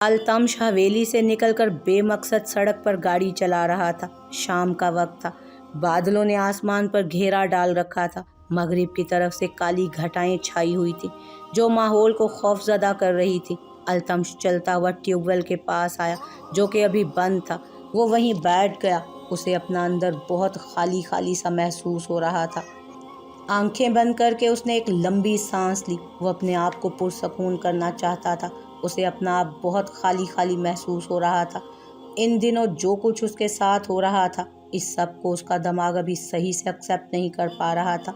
अल्तमश हवेली से निकलकर बेमकसद सड़क पर गाड़ी चला रहा था। शाम का वक्त था। बादलों ने आसमान पर घेरा डाल रखा था। मगरिब की तरफ से काली घटाएं छाई हुई थी जो माहौल को खौफजदा कर रही थी। अल्तमश चलता हुआ ट्यूबवेल के पास आया जो कि अभी बंद था। वो वहीं बैठ गया। उसे अपना अंदर बहुत खाली खाली सा महसूस हो रहा था। आंखें बंद करके उसने एक लंबी सांस ली। वो अपने आप को पुरसकून करना चाहता था। उसे अपना आप बहुत खाली खाली महसूस हो रहा था। इन दिनों जो कुछ उसके साथ हो रहा था, इस सब को उसका दिमाग अभी सही से एक्सेप्ट नहीं कर पा रहा था।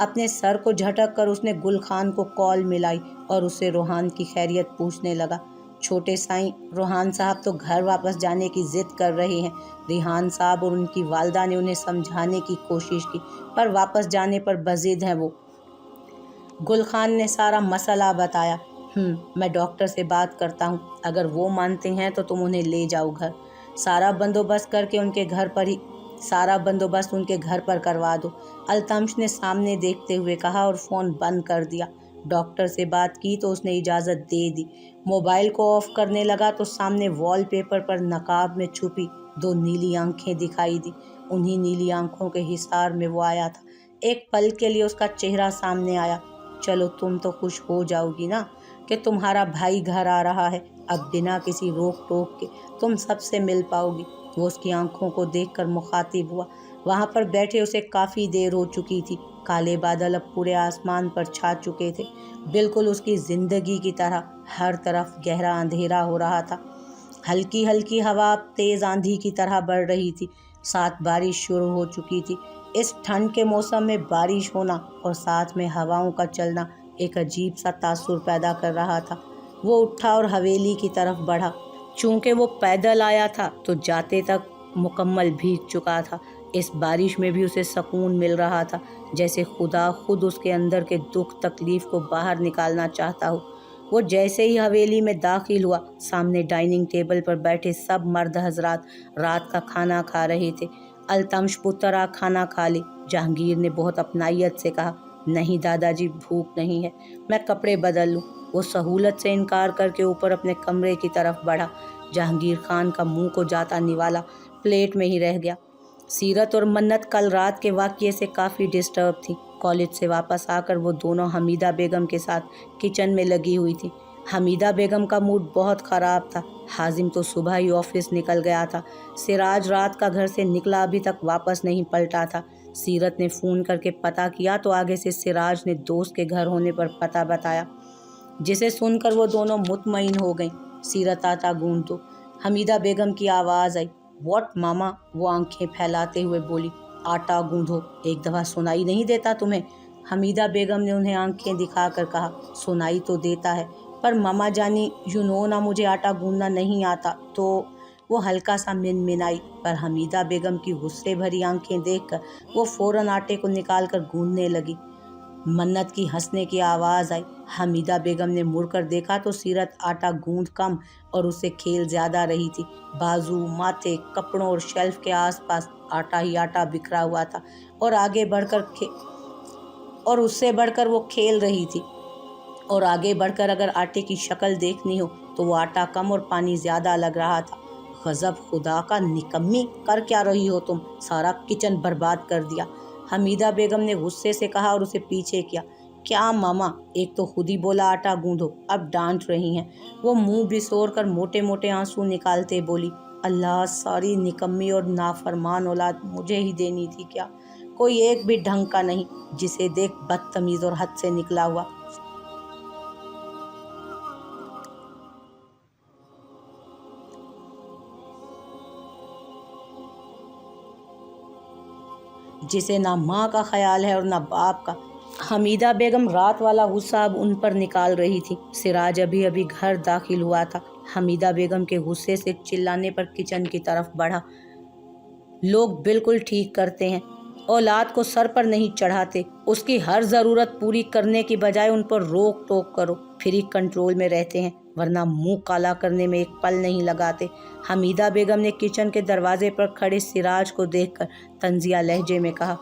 अपने सर को झटक कर उसने गुल खान को कॉल मिलाई और उससे रोहान की खैरियत पूछने लगा। छोटे साईं, रोहान साहब तो घर वापस जाने की ज़िद कर रहे हैं। रिहान साहब और उनकी वालदा ने उन्हें समझाने की कोशिश की पर वापस जाने पर बज़िद हैं वो। गुल खान ने सारा मसला बताया। मैं डॉक्टर से बात करता हूँ, अगर वो मानते हैं तो तुम उन्हें ले जाओ घर। सारा बंदोबस्त उनके घर पर करवा दो। अल्तमश ने सामने देखते हुए कहा और फ़ोन बंद कर दिया। डॉक्टर से बात की तो उसने इजाज़त दे दी। मोबाइल को ऑफ करने लगा तो सामने वॉलपेपर पर नकाब में छुपी दो नीली आंखें दिखाई दी। उन्हीं नीली आंखों के हिसार में वो आया था। एक पल के लिए उसका चेहरा सामने आया। चलो, तुम तो खुश हो जाओगी ना कि तुम्हारा भाई घर आ रहा है। अब बिना किसी रोक टोक के तुम सबसे मिल पाओगी। वो उसकी आंखों को देखकर मुखातिब हुआ। वहाँ पर बैठे उसे काफ़ी देर हो चुकी थी। काले बादल अब पूरे आसमान पर छा चुके थे, बिल्कुल उसकी ज़िंदगी की तरह। हर तरफ गहरा अंधेरा हो रहा था। हल्की हल्की हवा अब तेज़ आंधी की तरह बढ़ रही थी। साथ बारिश शुरू हो चुकी थी। इस ठंड के मौसम में बारिश होना और साथ में हवाओं का चलना एक अजीब सा तासुर पैदा कर रहा था। वो उठा और हवेली की तरफ बढ़ा। चूँकि वो पैदल आया था तो जाते तक मुकम्मल भीग चुका था। इस बारिश में भी उसे सुकून मिल रहा था, जैसे खुदा खुद उसके अंदर के दुख तकलीफ़ को बाहर निकालना चाहता हो। वो जैसे ही हवेली में दाखिल हुआ, सामने डाइनिंग टेबल पर बैठे सब मर्द हजरात रात का खाना खा रहे थे। अल्तमश पुत्रा, खाना खा ले। जहांगीर ने बहुत अपनाइयत से कहा। नहीं दादाजी, भूख नहीं है, मैं कपड़े बदल लूँ। वो सहूलत से इनकार करके ऊपर अपने कमरे की तरफ बढ़ा। जहांगीर खान का मुंह को जाता निवाला प्लेट में ही रह गया। सीरत और मन्नत कल रात के वाक़ये से काफ़ी डिस्टर्ब थी। कॉलेज से वापस आकर वो दोनों हमीदा बेगम के साथ किचन में लगी हुई थी। हमीदा बेगम का मूड बहुत ख़राब था। हाजिम तो सुबह ही ऑफिस निकल गया था। सिराज रात का घर से निकला अभी तक वापस नहीं पलटा था। सीरत ने फ़ोन करके पता किया तो आगे से सिराज ने दोस्त के घर होने पर पता बताया, जिसे सुनकर वो दोनों मुतमईन हो गईं। सीरत आटा गूंद दो। हमीदा बेगम की आवाज़ आई। व्हाट मामा? वो आंखें फैलाते हुए बोली। आटा गूंदो, एक दफ़ा सुनाई नहीं देता तुम्हें? हमीदा बेगम ने उन्हें आंखें दिखाकर कहा। सुनाई तो देता है, पर मामा जानी ना, मुझे आटा गूंदना नहीं आता। तो वो हल्का सा मिनमिनाई, पर हमीदा बेगम की गुस्से भरी आंखें देखकर वो फ़ौरन आटे को निकाल कर गूंदने लगी। मन्नत की हंसने की आवाज़ आई। हमीदा बेगम ने मुड़कर देखा तो सीरत आटा गूंद कम और उससे खेल ज़्यादा रही थी। बाजू, माथे, कपड़ों और शेल्फ के आसपास आटा ही आटा बिखरा हुआ था और उससे बढ़कर वो खेल रही थी। और आगे बढ़कर अगर आटे की शक्ल देखनी हो तो वो आटा कम और पानी ज़्यादा लग रहा था। गज़ब, खुदा का, निकम्मी, कर क्या रही हो तुम? सारा किचन बर्बाद कर दिया। हमीदा बेगम ने गुस्से से कहा और उसे पीछे किया। क्या मामा, एक तो खुद ही बोला आटा गूंदो, अब डांट रही हैं। वो मुंह बिसोर कर मोटे मोटे आंसू निकालते बोली। अल्लाह, सारी निकम्मी और नाफरमान औलाद मुझे ही देनी थी क्या? कोई एक भी ढंग का नहीं, जिसे देख बदतमीज़ और हद से निकला हुआ। जिसे ना माँ का ख्याल है और ना बाप का। हमीदा बेगम रात वाला गुस्सा अब उन पर निकाल रही थी। सिराज अभी अभी घर दाखिल हुआ था। हमीदा बेगम के गुस्से से चिल्लाने पर किचन की तरफ बढ़ा। लोग बिल्कुल ठीक करते हैं, औलाद को सर पर नहीं चढ़ाते, उसकी हर ज़रूरत पूरी करने की बजाय उन पर रोक टोक करो, फिर ही कंट्रोल में रहते हैं, वरना मुंह काला करने में एक पल नहीं लगाते। हमीदा बेगम ने किचन के दरवाजे पर खड़े सिराज को देखकर तंजिया लहजे में कहा।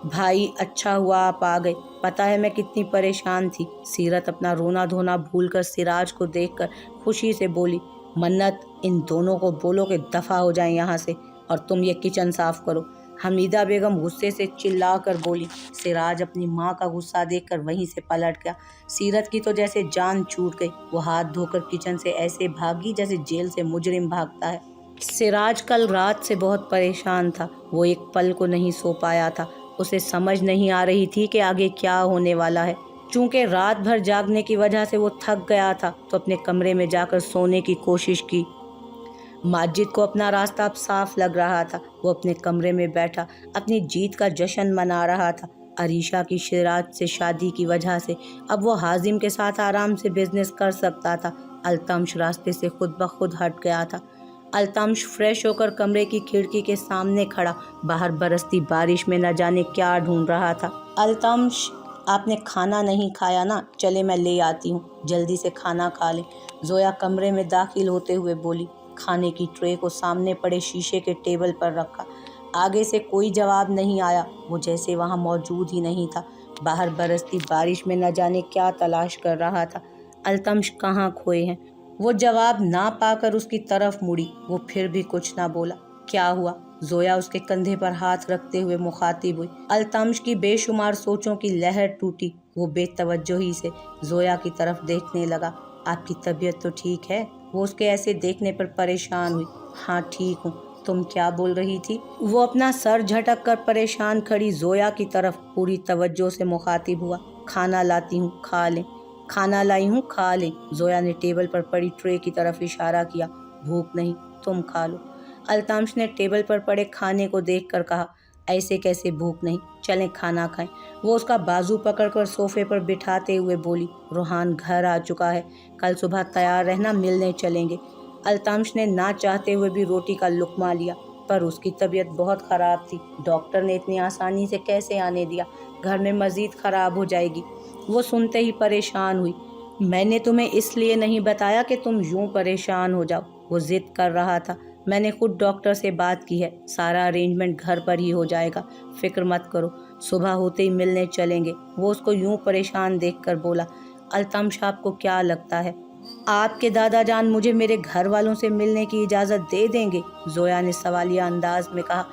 भाई, अच्छा हुआ आप आ गए, पता है मैं कितनी परेशान थी। सीरत अपना रोना धोना भूलकर सिराज को देखकर खुशी से बोली। मन्नत, इन दोनों को बोलो कि दफ़ा हो जाएं यहाँ से और तुम ये किचन साफ़ करो। हमीदा बेगम गुस्से से चिल्लाकर बोली। सिराज अपनी माँ का गुस्सा देखकर वहीं से पलट गया। सीरत की तो जैसे जान छूट गई। वो हाथ धोकर किचन से ऐसे भागी जैसे जेल से मुजरिम भागता है। सिराज कल रात से बहुत परेशान था। वो एक पल को नहीं सो पाया था। उसे समझ नहीं आ रही थी कि आगे क्या होने वाला है। चूंकि रात भर जागने की वजह से वो थक गया था तो अपने कमरे में जाकर सोने की कोशिश की। माजिद को अपना रास्ता अब साफ लग रहा था। वो अपने कमरे में बैठा अपनी जीत का जश्न मना रहा था। अरीशा की सिराज से शादी की वजह से अब वो हाजिम के साथ आराम से बिजनेस कर सकता था। अल्तमश रास्ते से खुद ब खुद हट गया था। अल्तमश फ्रेश होकर कमरे की खिड़की के सामने खड़ा बाहर बरसती बारिश में न जाने क्या ढूंढ रहा था। अल्तमश, आपने खाना नहीं खाया ना? चले मैं ले आती हूँ, जल्दी से खाना खा लें। जोया कमरे में दाखिल होते हुए बोली। खाने की ट्रे को सामने पड़े शीशे के टेबल पर रखा। आगे से कोई जवाब नहीं आया। वो जैसे वहाँ मौजूद ही नहीं था। बाहर बरसती बारिश में न जाने क्या तलाश कर रहा था। अल्तमश कहाँ खोए हैं? वो जवाब ना पाकर उसकी तरफ मुड़ी। वो फिर भी कुछ ना बोला। क्या हुआ? जोया उसके कंधे पर हाथ रखते हुए मुखातिब हुई। अल्तमश की बेशुमार सोचों की लहर टूटी। वो बेतवज्जोही से जोया की तरफ देखने लगा। आपकी तबीयत तो ठीक है? वो उसके ऐसे देखने पर परेशान हुई। हाँ ठीक हूँ। तुम क्या बोल रही थी? वो अपना सर झटक कर परेशान खड़ी जोया की तरफ पूरी तवज्जो से मुखातिब हुआ। खाना लाती हूँ, खा लें। खाना लाई हूँ, खा लें। जोया ने टेबल पर पड़ी ट्रे की तरफ इशारा किया। भूख नहीं, तुम खा लो। अल्तमश ने टेबल पर पड़े खाने को देखकर कहा। ऐसे कैसे भूख नहीं? चलें खाना खाएं। वो उसका बाजू पकड़कर सोफे पर बिठाते हुए बोली। रोहान घर आ चुका है, कल सुबह तैयार रहना, मिलने चलेंगे। अल्तमश ने ना चाहते हुए भी रोटी का लुक़मा लिया, पर उसकी तबीयत बहुत ख़राब थी। डॉक्टर ने इतनी आसानी से कैसे आने दिया? घर में मज़ीद ख़राब हो जाएगी। वो सुनते ही परेशान हुई। मैंने तुम्हें इसलिए नहीं बताया कि तुम यूं परेशान हो जाओ। वो ज़िद कर रहा था। मैंने खुद डॉक्टर से बात की है, सारा अरेंजमेंट घर पर ही हो जाएगा, फिक्र मत करो, सुबह होते ही मिलने चलेंगे। वो उसको यूं परेशान देखकर बोला। अल्तमश, आपको क्या लगता है आपके दादा जान मुझे मेरे घर वालों से मिलने की इजाज़त दे देंगे? जोया ने सवालिया अंदाज में कहा।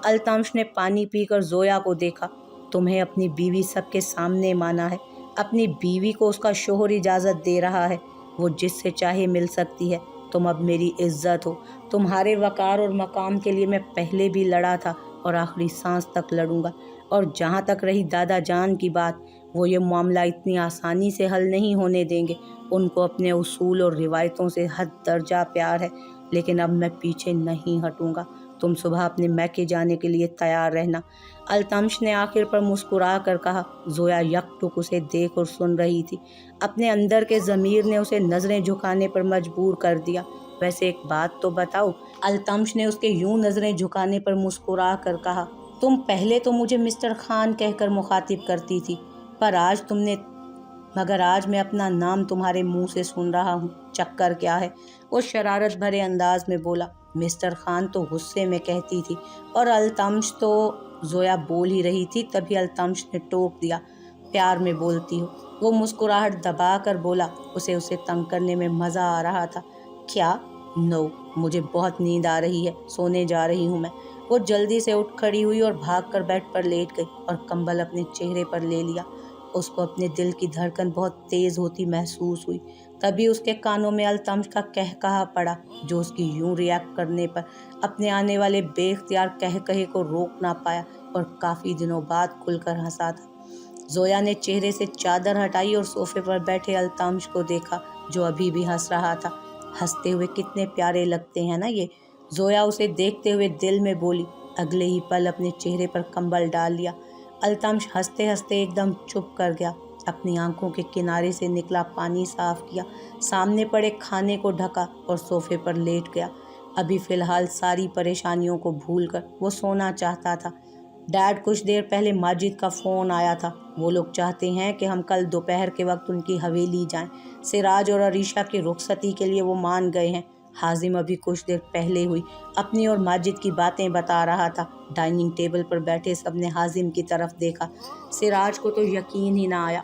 अल्तमश ने पानी पीकर जोया को देखा। तुम्हें अपनी बीवी सबके सामने माना है, अपनी बीवी को उसका शोहर इजाज़त दे रहा है, वो जिससे चाहे मिल सकती है। तुम अब मेरी इज्जत हो। तुम्हारे वक़ार और मकाम के लिए मैं पहले भी लड़ा था और आखिरी सांस तक लड़ूंगा। और जहाँ तक रही दादा जान की बात, वो ये मामला इतनी आसानी से हल नहीं होने देंगे। उनको अपने उसूल और रिवायतों से हद दर्जा प्यार है, लेकिन अब मैं पीछे नहीं हटूंगा। तुम सुबह अपने मैके जाने के लिए तैयार रहना। अल्तमश ने आखिर पर मुस्कुरा कर कहा। जोया यकटुक उसे देख और सुन रही थी। अपने अंदर के ज़मीर ने उसे नज़रें झुकाने पर मजबूर कर दिया। वैसे एक बात तो बताओ, अल्तमश ने उसके यूं नज़रें झुकाने पर मुस्कुरा कर कहा। तुम पहले तो मुझे मिस्टर खान कहकर मुखातिब करती थी, मगर आज मैं अपना नाम तुम्हारे मुंह से सुन रहा हूँ। चक्कर क्या है? वो शरारत भरे अंदाज में बोला। मिस्टर खान तो गुस्से में कहती थी और अल्तमश तो जोया बोल ही रही थी, तभी अल्तमश ने टोक दिया। प्यार में बोलती हो? वो मुस्कुराहट दबा कर बोला। उसे तंग करने में मज़ा आ रहा था। क्या? नो, मुझे बहुत नींद आ रही है, सोने जा रही हूँ मैं। वो जल्दी से उठ खड़ी हुई और भागकर बेड पर लेट गई और कंबल अपने चेहरे पर ले लिया। उसको अपने दिल की धड़कन बहुत तेज़ होती महसूस हुई। तभी उसके कानों में अल्तमश का कहकहा पड़ा, जो उसकी यूं रिएक्ट करने पर अपने आने वाले बेख्तियार कहकहे को रोक ना पाया और काफ़ी दिनों बाद खुलकर हंसा था। जोया ने चेहरे से चादर हटाई और सोफे पर बैठे अल्तमश को देखा, जो अभी भी हंस रहा था। हंसते हुए कितने प्यारे लगते हैं ना ये। जोया उसे देखते हुए दिल में बोली। अगले ही पल अपने चेहरे पर कंबल डाल लिया। अल्तमश हंसते हंसते एकदम चुप कर गया। अपनी आंखों के किनारे से निकला पानी साफ किया, सामने पड़े खाने को ढका और सोफे पर लेट गया। अभी फ़िलहाल सारी परेशानियों को भूलकर वो सोना चाहता था। डैड, कुछ देर पहले माजिद का फ़ोन आया था। वो लोग चाहते हैं कि हम कल दोपहर के वक्त उनकी हवेली जाएं। सिराज और अरीशा की रुखसती के लिए वो मान गए हैं। हाजिम अभी कुछ देर पहले हुई अपनी और माजिद की बातें बता रहा था। डाइनिंग टेबल पर बैठे सबने हाजिम की तरफ देखा। सिराज को तो यकीन ही ना आया।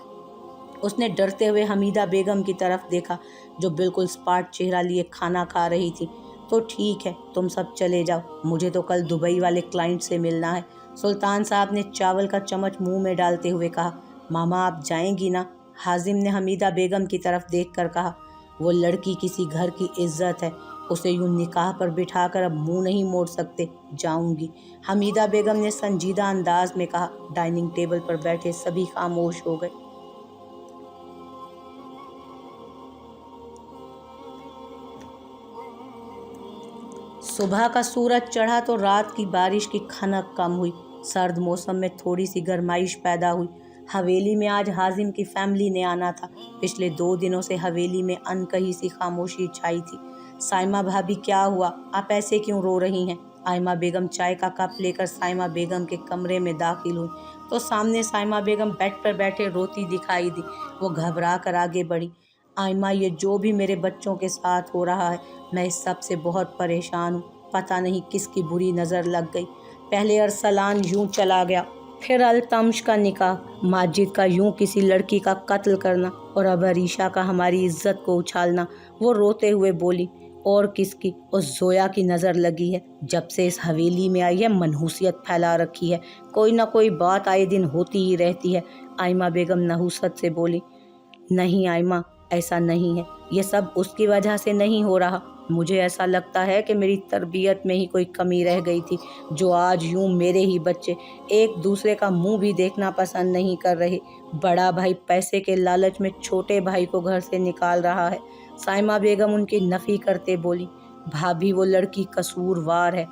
उसने डरते हुए हमीदा बेगम की तरफ देखा जो बिल्कुल स्पार्ट चेहरा लिए खाना खा रही थी। तो ठीक है, तुम सब चले जाओ, मुझे तो कल दुबई वाले क्लाइंट से मिलना है। सुल्तान साहब ने चावल का चम्मच मुंह में डालते हुए कहा। मामा आप जाएंगी ना? हाजिम ने हमीदा बेगम की तरफ देखकर कहा। वो लड़की किसी घर की इज्जत है, उसे यूं निकाह पर बिठाकर अब मुंह नहीं मोड़ सकते। जाऊंगी, हमीदा बेगम ने संजीदा अंदाज में कहा। डाइनिंग टेबल पर बैठे सभी खामोश हो गए। सुबह का सूरज चढ़ा तो रात की बारिश की खनक कम हुई। सर्द मौसम में थोड़ी सी गर्माइश पैदा हुई। हवेली में आज हाजिम की फैमिली ने आना था। पिछले 2 दिनों से हवेली में अनकही सी खामोशी छाई थी। साइमा भाभी क्या हुआ, आप ऐसे क्यों रो रही हैं? आयमा बेगम चाय का कप लेकर साइमा बेगम के कमरे में दाखिल हुई तो सामने साइमा बेगम बेड पर बैठे रोती दिखाई दी। वो घबरा कर आगे बढ़ी। आयमा, ये जो भी मेरे बच्चों के साथ हो रहा है, मैं इस सब से बहुत परेशान हूँ। पता नहीं किसकी बुरी नज़र लग गई। पहले अरसलान यूं चला गया, फिर अल्तमश का निकाह, माजिद का यूं किसी लड़की का कत्ल करना और अब अरीशा का हमारी इज्जत को उछालना। वो रोते हुए बोली, और किसकी? उस जोया की नज़र लगी है। जब से इस हवेली में आई है मनहूसियत फैला रखी है। कोई ना कोई बात आए दिन होती ही रहती है। आयमा बेगम नहुसत से बोली। नहीं आयमा, ऐसा नहीं है, ये सब उसकी वजह से नहीं हो रहा। मुझे ऐसा लगता है कि मेरी तरबियत में ही कोई कमी रह गई थी, जो आज यूं मेरे ही बच्चे एक दूसरे का मुंह भी देखना पसंद नहीं कर रहे। बड़ा भाई पैसे के लालच में छोटे भाई को घर से निकाल रहा है। साइमा बेगम उनकी नफ़ी करते बोली। भाभी, वो लड़की कसूरवार है।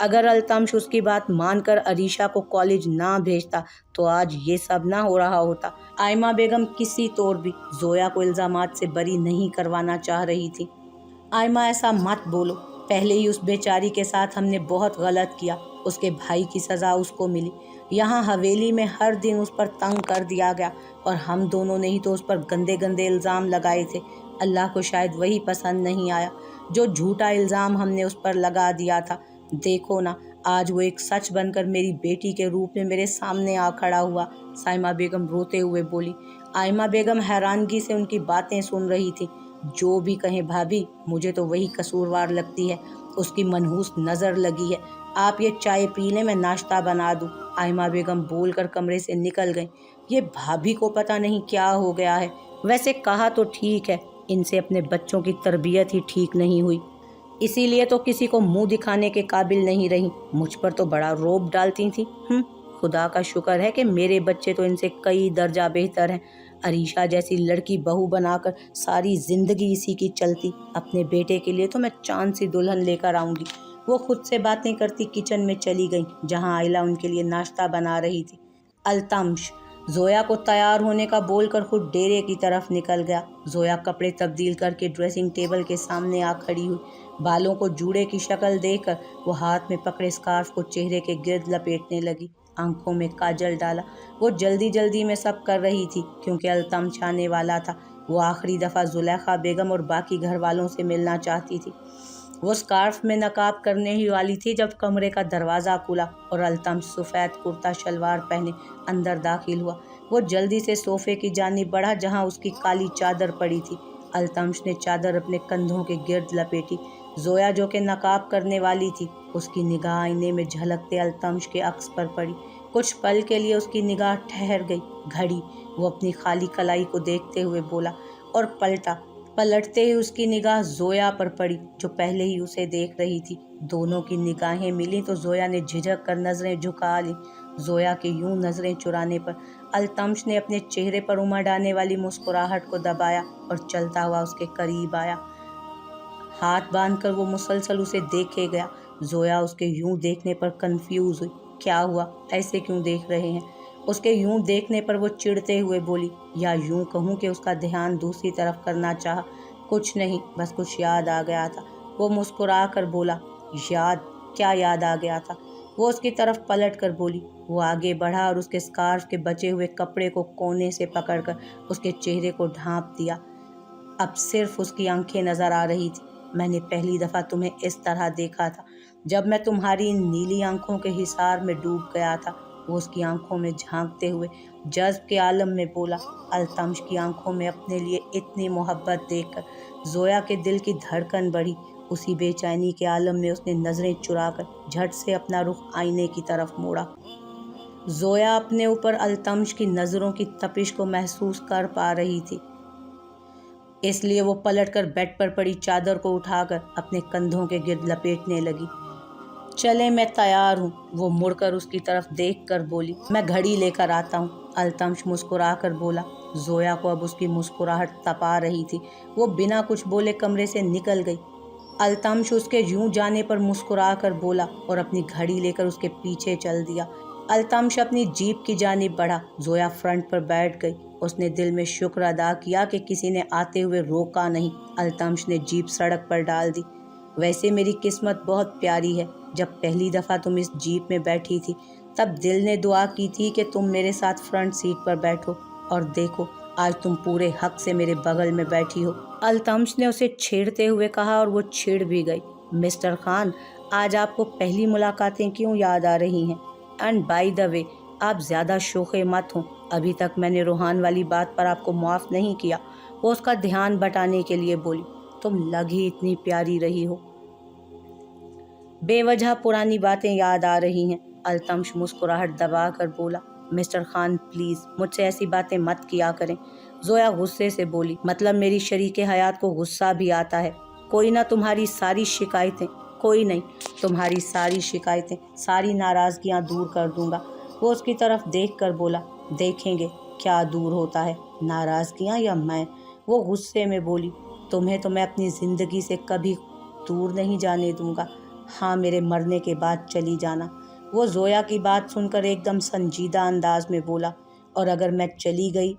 अगर अल्तमश उसकी बात मानकर अरीशा को कॉलेज ना भेजता तो आज ये सब ना हो रहा होता। आयमा बेगम किसी तौर भी जोया को इल्ज़ामात से बरी नहीं करवाना चाह रही थी। आयमा, ऐसा मत बोलो, पहले ही उस बेचारी के साथ हमने बहुत गलत किया। उसके भाई की सज़ा उसको मिली। यहाँ हवेली में हर दिन उस पर तंग कर दिया गया और हम दोनों ने ही तो उस पर गंदे गंदे इल्ज़ाम लगाए थे। अल्लाह को शायद वही पसंद नहीं आया जो झूठा इल्ज़ाम हमने उस पर लगा दिया था। देखो ना, आज वो एक सच बनकर मेरी बेटी के रूप में मेरे सामने आ खड़ा हुआ। साइमा बेगम रोते हुए बोली। आयमा बेगम हैरानगी से उनकी बातें सुन रही थी। जो भी कहें भाभी, मुझे तो वही कसूरवार लगती है। उसकी मनहूस नज़र लगी है। आप ये चाय पी लें, मैं नाश्ता बना दूं। आयमा बेगम बोलकर कमरे से निकल गईं। ये भाभी को पता नहीं क्या हो गया है। वैसे कहा तो ठीक है, इनसे अपने बच्चों की तरबियत ही ठीक नहीं हुई, इसीलिए तो किसी को मुंह दिखाने के काबिल नहीं रही। मुझ पर तो बड़ा रौब डालती थी। खुदा का शुक्र है कि मेरे बच्चे तो इनसे कई दर्जा बेहतर हैं। अरीशा जैसी लड़की बहू बनाकर सारी ज़िंदगी इसी की चलती। अपने बेटे के लिए तो मैं चांद सी दुल्हन लेकर आऊँगी। वो खुद से बातें करती किचन में चली गई जहाँ आयला उनके लिए नाश्ता बना रही थी। अल्तमश जोया को तैयार होने का बोलकर खुद डेरे की तरफ निकल गया। जोया कपड़े तब्दील करके ड्रेसिंग टेबल के सामने आ खड़ी हुई। बालों को जूड़े की शक्ल देकर वो हाथ में पकड़े स्कार्फ को चेहरे के गिर्द लपेटने लगी। आंखों में काजल डाला। वो जल्दी जल्दी में सब कर रही थी क्योंकि अल्तमश आने वाला था। वो आखिरी दफ़ा जुलेखा बेगम और बाकी घर वालों से मिलना चाहती थी। वो स्कार्फ में नकाब करने ही वाली थी जब कमरे का दरवाज़ा खुला और अल्तमश सफ़ेद कुर्ता शलवार पहने अंदर दाखिल हुआ। वो जल्दी से सोफ़े की जानिब बढ़ा जहाँ उसकी काली चादर पड़ी थी। अल्तमश ने चादर अपने कंधों के गिर्द लपेटी। जोया जो कि नकाब करने वाली थी, उसकी निगाह आईने में झलकते अल्तमश के अक्स पर पड़ी। कुछ पल के लिए उसकी निगाह ठहर गई, घड़ी। वो अपनी खाली कलाई को देखते हुए बोला और पलटा। पलटते ही उसकी निगाह जोया पर पड़ी जो पहले ही उसे देख रही थी। दोनों की निगाहें मिली तो जोया ने झिझक कर नज़रें झुका ली। जोया के यूं नज़रें चुराने पर अल्तमश ने अपने चेहरे पर उमड़ आने वाली मुस्कुराहट को दबाया और चलता हुआ उसके करीब आया। हाथ बांधकर वो मुसलसल उसे देखे गया। जोया उसके यूं देखने पर कंफ्यूज हुई। क्या हुआ, ऐसे क्यों देख रहे हैं? उसके यूं देखने पर वो चिढ़ते हुए बोली, या यूं कहूँ कि उसका ध्यान दूसरी तरफ करना चाहा। कुछ नहीं, बस कुछ याद आ गया था। वो मुस्कुरा कर बोला। याद? क्या याद आ गया था? वो उसकी तरफ पलट कर बोली। वो आगे बढ़ा और उसके स्कार्फ के बचे हुए कपड़े को कोने से पकड़कर उसके चेहरे को ढांप दिया। अब सिर्फ उसकी आंखें नज़र आ रही थी। मैंने पहली दफ़ा तुम्हें इस तरह देखा था जब मैं तुम्हारी इन नीली आंखों के हिसार में डूब गया था। वो उसकी आंखों में झांकते हुए जज्ब के आलम में बोला। अल्तमश की आंखों में अपने लिए इतनी मोहब्बत देखकर जोया के दिल की धड़कन बढ़ी। उसी बेचैनी के आलम में उसने नज़रें चुराकर झट से अपना रुख आईने की तरफ मोड़ा। जोया अपने ऊपर अल्तमश की नज़रों की तपिश को महसूस कर पा रही थी, इसलिए वो पलटकर बेड पर पड़ी चादर को उठाकर अपने कंधों के गिर्द लपेटने लगी। चले, मैं तैयार हूँ, वो मुड़कर उसकी तरफ देखकर बोली। मैं घड़ी लेकर आता हूँ, अल्तमश मुस्कुराकर बोला। जोया को अब उसकी मुस्कुराहट तपा रही थी। वो बिना कुछ बोले कमरे से निकल गई। अल्तमश उसके यूं जाने पर मुस्कुराकर बोला और अपनी घड़ी लेकर उसके पीछे चल दिया। अल्तमश अपनी जीप की जानिब बढ़ा। जोया फ्रंट पर बैठ गई। उसने दिल में शुक्र अदा किया कि किसी ने आते हुए रोका नहीं। अल्तमश ने जीप सड़क पर डाल दी। वैसे मेरी किस्मत बहुत प्यारी है। जब पहली दफ़ा तुम इस जीप में बैठी थी तब दिल ने दुआ की थी कि तुम मेरे साथ फ्रंट सीट पर बैठो, और देखो आज तुम पूरे हक से मेरे बगल में बैठी हो। अल्तमश ने उसे छेड़ते हुए कहा और वो छिड़ भी गई। मिस्टर खान, आज आपको पहली मुलाकातें क्यों याद आ रही हैं? एंड बाय द वे, आप ज़्यादा शोखे मत हों। अभी तक मैंने रोहान वाली बात पर आपको माफ़ नहीं किया। वो उसका ध्यान बटाने के लिए बोली। तुम लग ही इतनी प्यारी रही हो। बेवजह पुरानी बातें याद आ रही हैं, अल्तमश मुस्कुराहट दबा कर बोला। मिस्टर खान प्लीज़ मुझसे ऐसी बातें मत किया करें, जोया गुस्से से बोली। मतलब मेरी शरीके हयात को गुस्सा भी आता है। कोई ना, तुम्हारी सारी शिकायतें कोई नहीं, तुम्हारी सारी शिकायतें, सारी नाराज़गियाँ दूर कर दूंगा। वो उसकी तरफ देख कर बोला। देखेंगे क्या दूर होता है, नाराज़गियाँ या मैं? वो गुस्से में बोली। तुम्हें तो मैं अपनी ज़िंदगी से कभी दूर नहीं जाने दूंगा। हाँ, मेरे मरने के बाद चली जाना। वो जोया की बात सुनकर एकदम संजीदा अंदाज में बोला। और अगर मैं चली गई,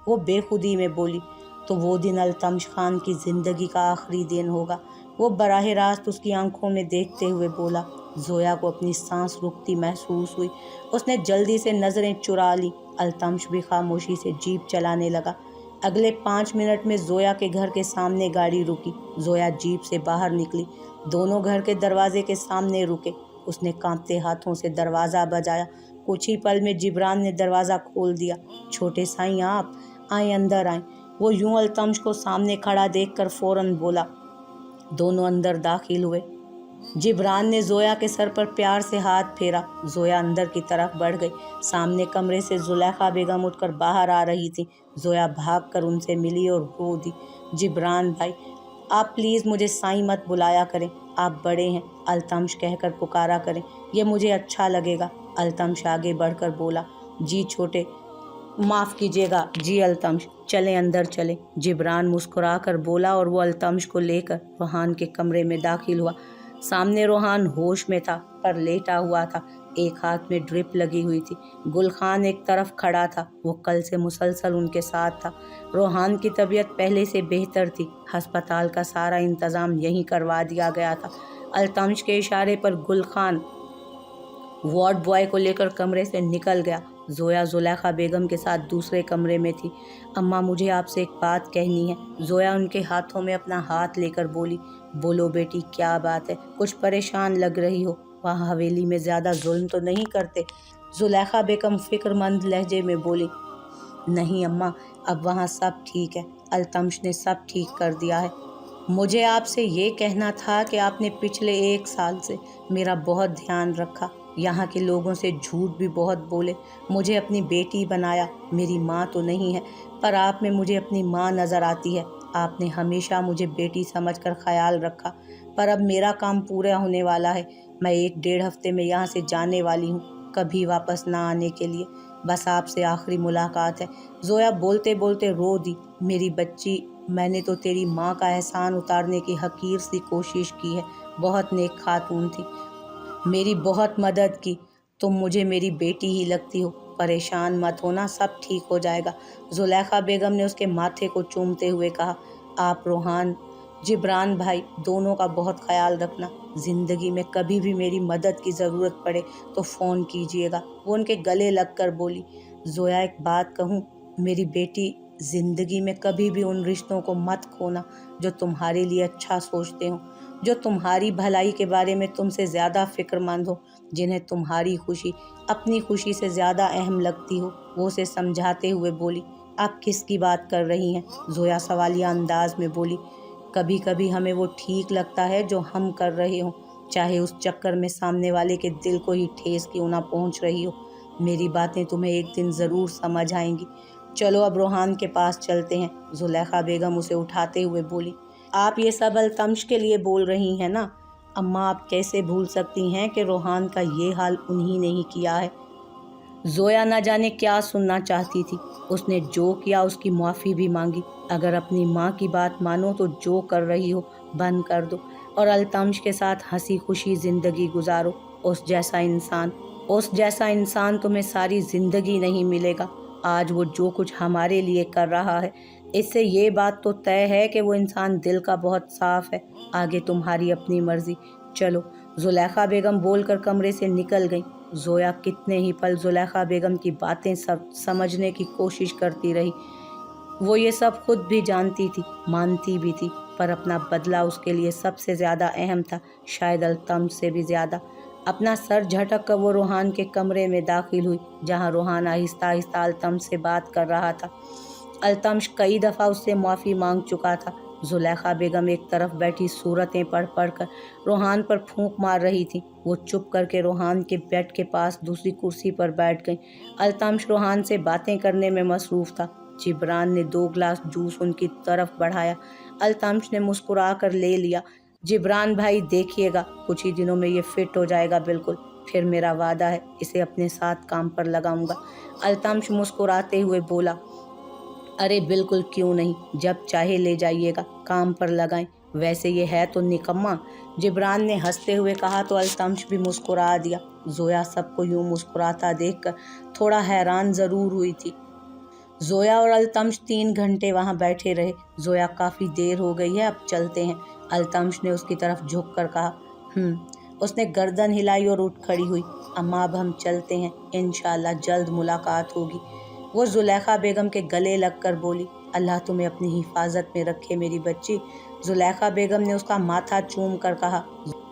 वो बेखुदी में बोली, तो वो दिन अल्तमश खान की ज़िंदगी का आखिरी दिन होगा। वो बराह रास्त उसकी आंखों में देखते हुए बोला। जोया को अपनी सांस रुकती महसूस हुई। उसने जल्दी से नज़रें चुरा ली। अल्तमश भी खामोशी से जीप चलाने लगा। अगले 5 मिनट में जोया के घर के सामने गाड़ी रुकी। जोया जीप से बाहर निकली। दोनों घर के दरवाजे के सामने रुके। उसने कांपते हाथों से दरवाज़ा बजाया। कुछ ही पल में जिब्रान ने दरवाज़ा खोल दिया। छोटे साईं, आप आए, अंदर आए। वो यूं अल्तमश को सामने खड़ा देखकर फ़ौरन बोला। दोनों अंदर दाखिल हुए। जिब्रान ने जोया के सर पर प्यार से हाथ फेरा। जोया अंदर की तरफ बढ़ गई। सामने कमरे से जुलेखा बेगम उठकर बाहर आ रही थी। जोया भागकर उनसे मिली और रो दी। जिब्रान भाई, आप प्लीज़ मुझे साईं मत बुलाया करें, आप बड़े हैं, अल्तमश कहकर पुकारा करें, ये मुझे अच्छा लगेगा। अल्तमश आगे बढ़कर बोला। जी छोटे, माफ़ कीजिएगा जी अल्तमश, चलें अंदर चलें। जिब्रान मुस्कुरा कर बोला और वो अल्तमश को लेकर रोहान के कमरे में दाखिल हुआ। सामने रोहान होश में था पर लेटा हुआ था। एक हाथ में ड्रिप लगी हुई थी। गुलखान एक तरफ खड़ा था। वो कल से मुसलसल उनके साथ था। रोहान की तबीयत पहले से बेहतर थी। अस्पताल का सारा इंतज़ाम यहीं करवा दिया गया था। अल्तमश के इशारे पर गुलखान वार्ड बॉय को लेकर कमरे से निकल गया। जोया जुलेखा बेगम के साथ दूसरे कमरे में थी। अम्मा, मुझे आपसे एक बात कहनी है। जोया उनके हाथों में अपना हाथ लेकर बोली। बोलो बेटी, क्या बात है? कुछ परेशान लग रही हो। वहाँ हवेली में ज़्यादा जुल्म तो नहीं करते? जुलेखा बेगम फ़िक्रमंद लहजे में बोली। नहीं अम्मा, अब वहाँ सब ठीक है। अल्तमश ने सब ठीक कर दिया है। मुझे आपसे ये कहना था कि आपने पिछले 1 साल से मेरा बहुत ध्यान रखा, यहाँ के लोगों से झूठ भी बहुत बोले, मुझे अपनी बेटी बनाया। मेरी माँ तो नहीं है, पर आप में मुझे अपनी माँ नज़र आती है। आपने हमेशा मुझे बेटी समझकर ख्याल रखा, पर अब मेरा काम पूरा होने वाला है। मैं 1-1.5 हफ्ते में यहाँ से जाने वाली हूँ, कभी वापस ना आने के लिए। बस आपसे आखिरी मुलाकात है। जोया बोलते बोलते रो दी। मेरी बच्ची, मैंने तो तेरी माँ का एहसान उतारने की हकीर सी कोशिश की है। बहुत नेक खातून थी, मेरी बहुत मदद की। तुम मुझे मेरी बेटी ही लगती हो। परेशान मत होना, सब ठीक हो जाएगा। जुलेखा बेगम ने उसके माथे को चूमते हुए कहा। आप रोहान, जिब्रान भाई दोनों का बहुत ख्याल रखना। ज़िंदगी में कभी भी मेरी मदद की ज़रूरत पड़े तो फ़ोन कीजिएगा। वो उनके गले लग कर बोली। जोया, एक बात कहूँ, मेरी बेटी, ज़िंदगी में कभी भी उन रिश्तों को मत खोना जो तुम्हारे लिए अच्छा सोचते हो। जो तुम्हारी भलाई के बारे में तुमसे ज़्यादा फ़िक्रमंद हो, जिन्हें तुम्हारी खुशी अपनी खुशी से ज़्यादा अहम लगती हो। वो उसे समझाते हुए बोली, आप किसकी बात कर रही हैं? जोया सवालिया अंदाज में बोली, कभी कभी हमें वो ठीक लगता है जो हम कर रहे हों, चाहे उस चक्कर में सामने वाले के दिल को ही ठेस क्यों ना पहुंच रही हो। मेरी बातें तुम्हें एक दिन ज़रूर समझ आएंगी। चलो अब रोहान के पास चलते हैं। जुलेखा बेगम उसे उठाते हुए बोली, आप ये सब अल्तमश के लिए बोल रही हैं ना? अम्मा, आप कैसे भूल सकती हैं कि रोहान का ये हाल उन्हीं ने ही किया है। जोया न जाने क्या सुनना चाहती थी। उसने जो किया उसकी माफ़ी भी मांगी। अगर अपनी माँ की बात मानो तो जो कर रही हो बंद कर दो और अल्तमश के साथ हंसी खुशी ज़िंदगी गुजारो। उस जैसा इंसान तुम्हें सारी ज़िंदगी नहीं मिलेगा। आज वो जो कुछ हमारे लिए कर रहा है, इससे ये बात तो तय है कि वो इंसान दिल का बहुत साफ़ है। आगे तुम्हारी अपनी मर्ज़ी। चलो। जुलेखा बेगम बोलकर कमरे से निकल गई। जोया कितने ही पल जुलेखा बेगम की बातें समझने की कोशिश करती रही। वो ये सब खुद भी जानती थी, मानती भी थी, पर अपना बदला उसके लिए सबसे ज़्यादा अहम था, शायद अल्तमश से भी ज़्यादा। अपना सर झटक कर वो रोहान के कमरे में दाखिल हुई, जहाँ रोहान आहिस्ता आहिस्ता अल्तमश से बात कर रहा था। अल्तमश कई दफ़ा उससे माफ़ी मांग चुका था। जुलेखा बेगम एक तरफ बैठी सूरतें पढ़ पढ़ कर रोहान पर फूंक मार रही थी। वो चुप करके रोहान के बेड के पास दूसरी कुर्सी पर बैठ गई। अल्तमश रोहान से बातें करने में मसरूफ़ था। जिब्रान ने 2 गिलास जूस उनकी तरफ बढ़ाया। अल्तमश ने मुस्कुरा कर ले लिया। जिब्रान भाई, देखिएगा, कुछ ही दिनों में ये फिट हो जाएगा बिल्कुल। फिर मेरा वादा है इसे अपने साथ काम पर लगाऊंगा। अल्तमश मुस्कुराते हुए बोला, अरे बिल्कुल, क्यों नहीं, जब चाहे ले जाइएगा, काम पर लगाएं। वैसे ये है तो निकम्मा, जिब्रान ने हंसते हुए कहा तो अल्तमश भी मुस्कुरा दिया। जोया सबको यूं मुस्कुराता देखकर थोड़ा हैरान ज़रूर हुई थी। जोया और अल्तमश 3 घंटे वहाँ बैठे रहे। जोया, काफ़ी देर हो गई है, अब चलते हैं, अल्तमश ने उसकी तरफ झुक कर कहा। उसने गर्दन हिलाई और उठ खड़ी हुई। अम्मा, अब हम चलते हैं, इंशाअल्लाह जल्द मुलाकात होगी। वो जुलेखा बेगम के गले लगकर बोली, अल्लाह तुम्हें अपनी हिफाजत में रखे मेरी बच्ची। जुलेखा बेगम ने उसका माथा चूम कर कहा।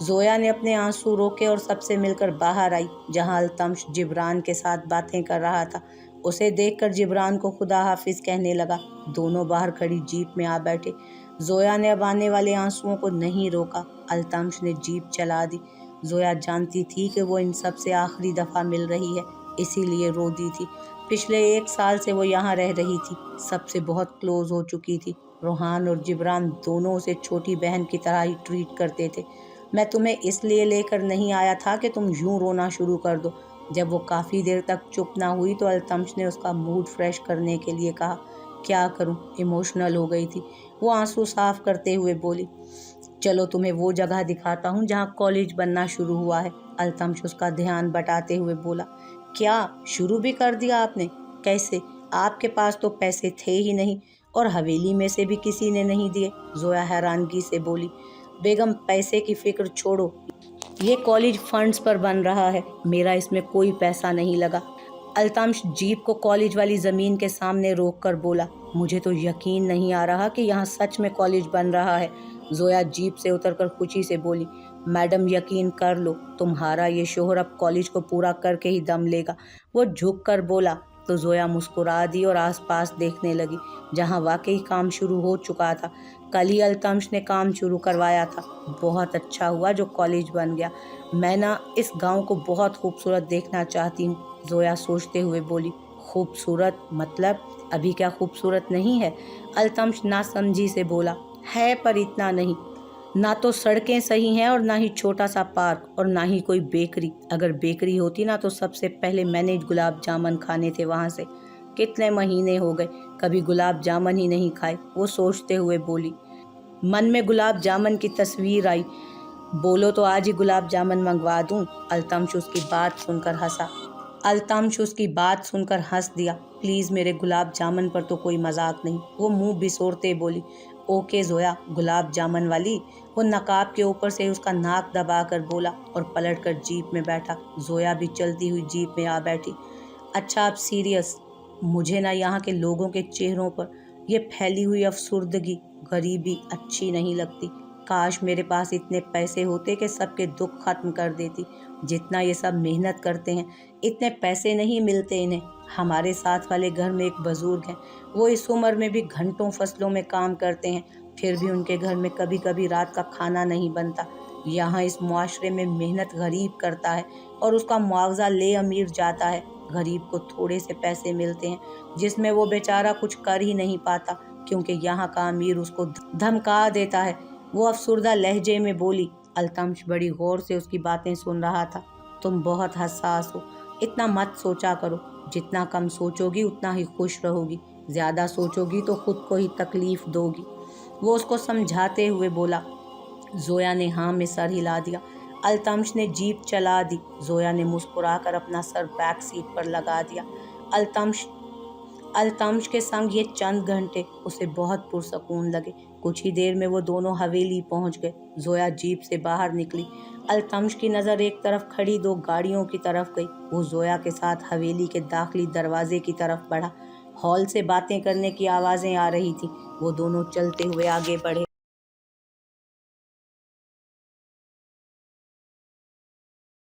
जोया ने अपने आंसू रोके और सबसे मिलकर बाहर आई, जहाँ अल्तमश जिब्रान के साथ बातें कर रहा था। उसे देखकर जिब्रान को खुदा हाफिज कहने लगा। दोनों बाहर खड़ी जीप में आ बैठे। जोया ने अब आने वाले आंसुओं को नहीं रोका। अल्तमश ने जीप चला दी। जोया जानती थी कि वो इन सब से आखिरी दफ़ा मिल रही है, इसीलिए रो दी थी। पिछले 1 साल से वो यहाँ रह रही थी, सबसे बहुत क्लोज हो चुकी थी। रोहान और जिब्रान दोनों उसे छोटी बहन की तरह ही ट्रीट करते थे। मैं तुम्हें इसलिए लेकर नहीं आया था कि तुम यूं रोना शुरू कर दो। जब वो काफ़ी देर तक चुप ना हुई तो अल्तमश ने उसका मूड फ्रेश करने के लिए कहा, क्या करूं, इमोशनल हो गई थी। वो आंसू साफ करते हुए बोली, चलो तुम्हें वो जगह दिखाता हूँ जहाँ कॉलेज बनना शुरू हुआ है। अल्तमश उसका ध्यान बटाते हुए बोला, क्या शुरू भी कर दिया आपने? कैसे? आपके पास तो पैसे थे ही नहीं और हवेली में से भी किसी ने नहीं दिए। जोया हैरानगी से बोली, बेगम, पैसे की फिक्र छोड़ो, ये कॉलेज फंड्स पर बन रहा है, मेरा इसमें कोई पैसा नहीं लगा। अल्तमश जीप को कॉलेज वाली ज़मीन के सामने रोक कर बोला, मुझे तो यकीन नहीं आ रहा कि यहाँ सच में कॉलेज बन रहा है। जोया जीप से उतरकर खुशी से बोली, मैडम, यकीन कर लो, तुम्हारा ये शोहर अब कॉलेज को पूरा करके ही दम लेगा। वो झुक कर बोला तो जोया मुस्कुरा दी और आसपास देखने लगी, जहाँ वाकई काम शुरू हो चुका था। कल ही अल्तमश ने काम शुरू करवाया था। बहुत अच्छा हुआ जो कॉलेज बन गया। मैं ना इस गांव को बहुत खूबसूरत देखना चाहती हूँ। जोया सोचते हुए बोली, खूबसूरत मतलब? अभी क्या खूबसूरत नहीं है? अल्तमश नासमझी से बोला, है पर इतना नहीं। ना तो सड़कें सही हैं और ना ही छोटा सा पार्क और ना ही कोई बेकरी। अगर बेकरी होती ना तो सबसे पहले मैंने गुलाब जामुन खाने थे वहाँ से। कितने महीने हो गए कभी गुलाब जामुन ही नहीं खाए। वो सोचते हुए बोली। मन में गुलाब जामुन की तस्वीर आई। बोलो तो आज ही गुलाब जामुन मंगवा दूं। अल्तमश उसकी बात सुनकर हंस दिया। प्लीज़ मेरे गुलाब जामुन पर तो कोई मजाक नहीं। वो मुंह बिसोरते बोली, ओके जोया, गुलाब जामुन वाली। वो नकाब के ऊपर से उसका नाक दबाकर बोला और पलटकर जीप में बैठा। जोया भी चलती हुई जीप में आ बैठी। अच्छा, आप सीरियस? मुझे ना यहाँ के लोगों के चेहरों पर ये फैली हुई अफसुर्दगी, गरीबी अच्छी नहीं लगती। काश मेरे पास इतने पैसे होते कि सबके दुख खत्म कर देती। जितना ये सब मेहनत करते हैं इतने पैसे नहीं मिलते इन्हें। हमारे साथ वाले घर में एक बुजुर्ग हैं, वो इस उम्र में भी घंटों फसलों में काम करते हैं, फिर भी उनके घर में कभी कभी रात का खाना नहीं बनता। यहाँ इस मुआशरे में मेहनत गरीब करता है और उसका मुआवजा ले अमीर जाता है। गरीब को थोड़े से पैसे मिलते हैं जिसमें वो बेचारा कुछ कर ही नहीं पाता, क्योंकि यहाँ का अमीर उसको धमका देता है। वो अफसुर्दा लहजे में बोली। अल्तमश बड़ी गौर से उसकी बातें सुन रहा था। तुम बहुत हसास हो, इतना मत सोचा करो। जितना कम सोचोगी उतना ही खुश रहोगी, ज़्यादा सोचोगी तो खुद को ही तकलीफ दोगी। वो उसको समझाते हुए बोला। जोया ने हाँ में सर हिला दिया। अल्तमश ने जीप चला दी। जोया ने मुस्कुराकर अपना सर बैक सीट पर लगा दिया। अल्तमश के संग ये चंद घंटे उसे बहुत पुरसकून लगे। कुछ ही देर में वो दोनों हवेली पहुंच गए। जोया जीप से बाहर निकली। अल्तमश की नज़र एक तरफ खड़ी 2 गाड़ियों की तरफ गई। वो जोया के साथ हवेली के दाखिली दरवाजे की तरफ बढ़ा। हॉल से बातें करने की आवाज़ें आ रही थी। वो दोनों चलते हुए आगे बढ़े।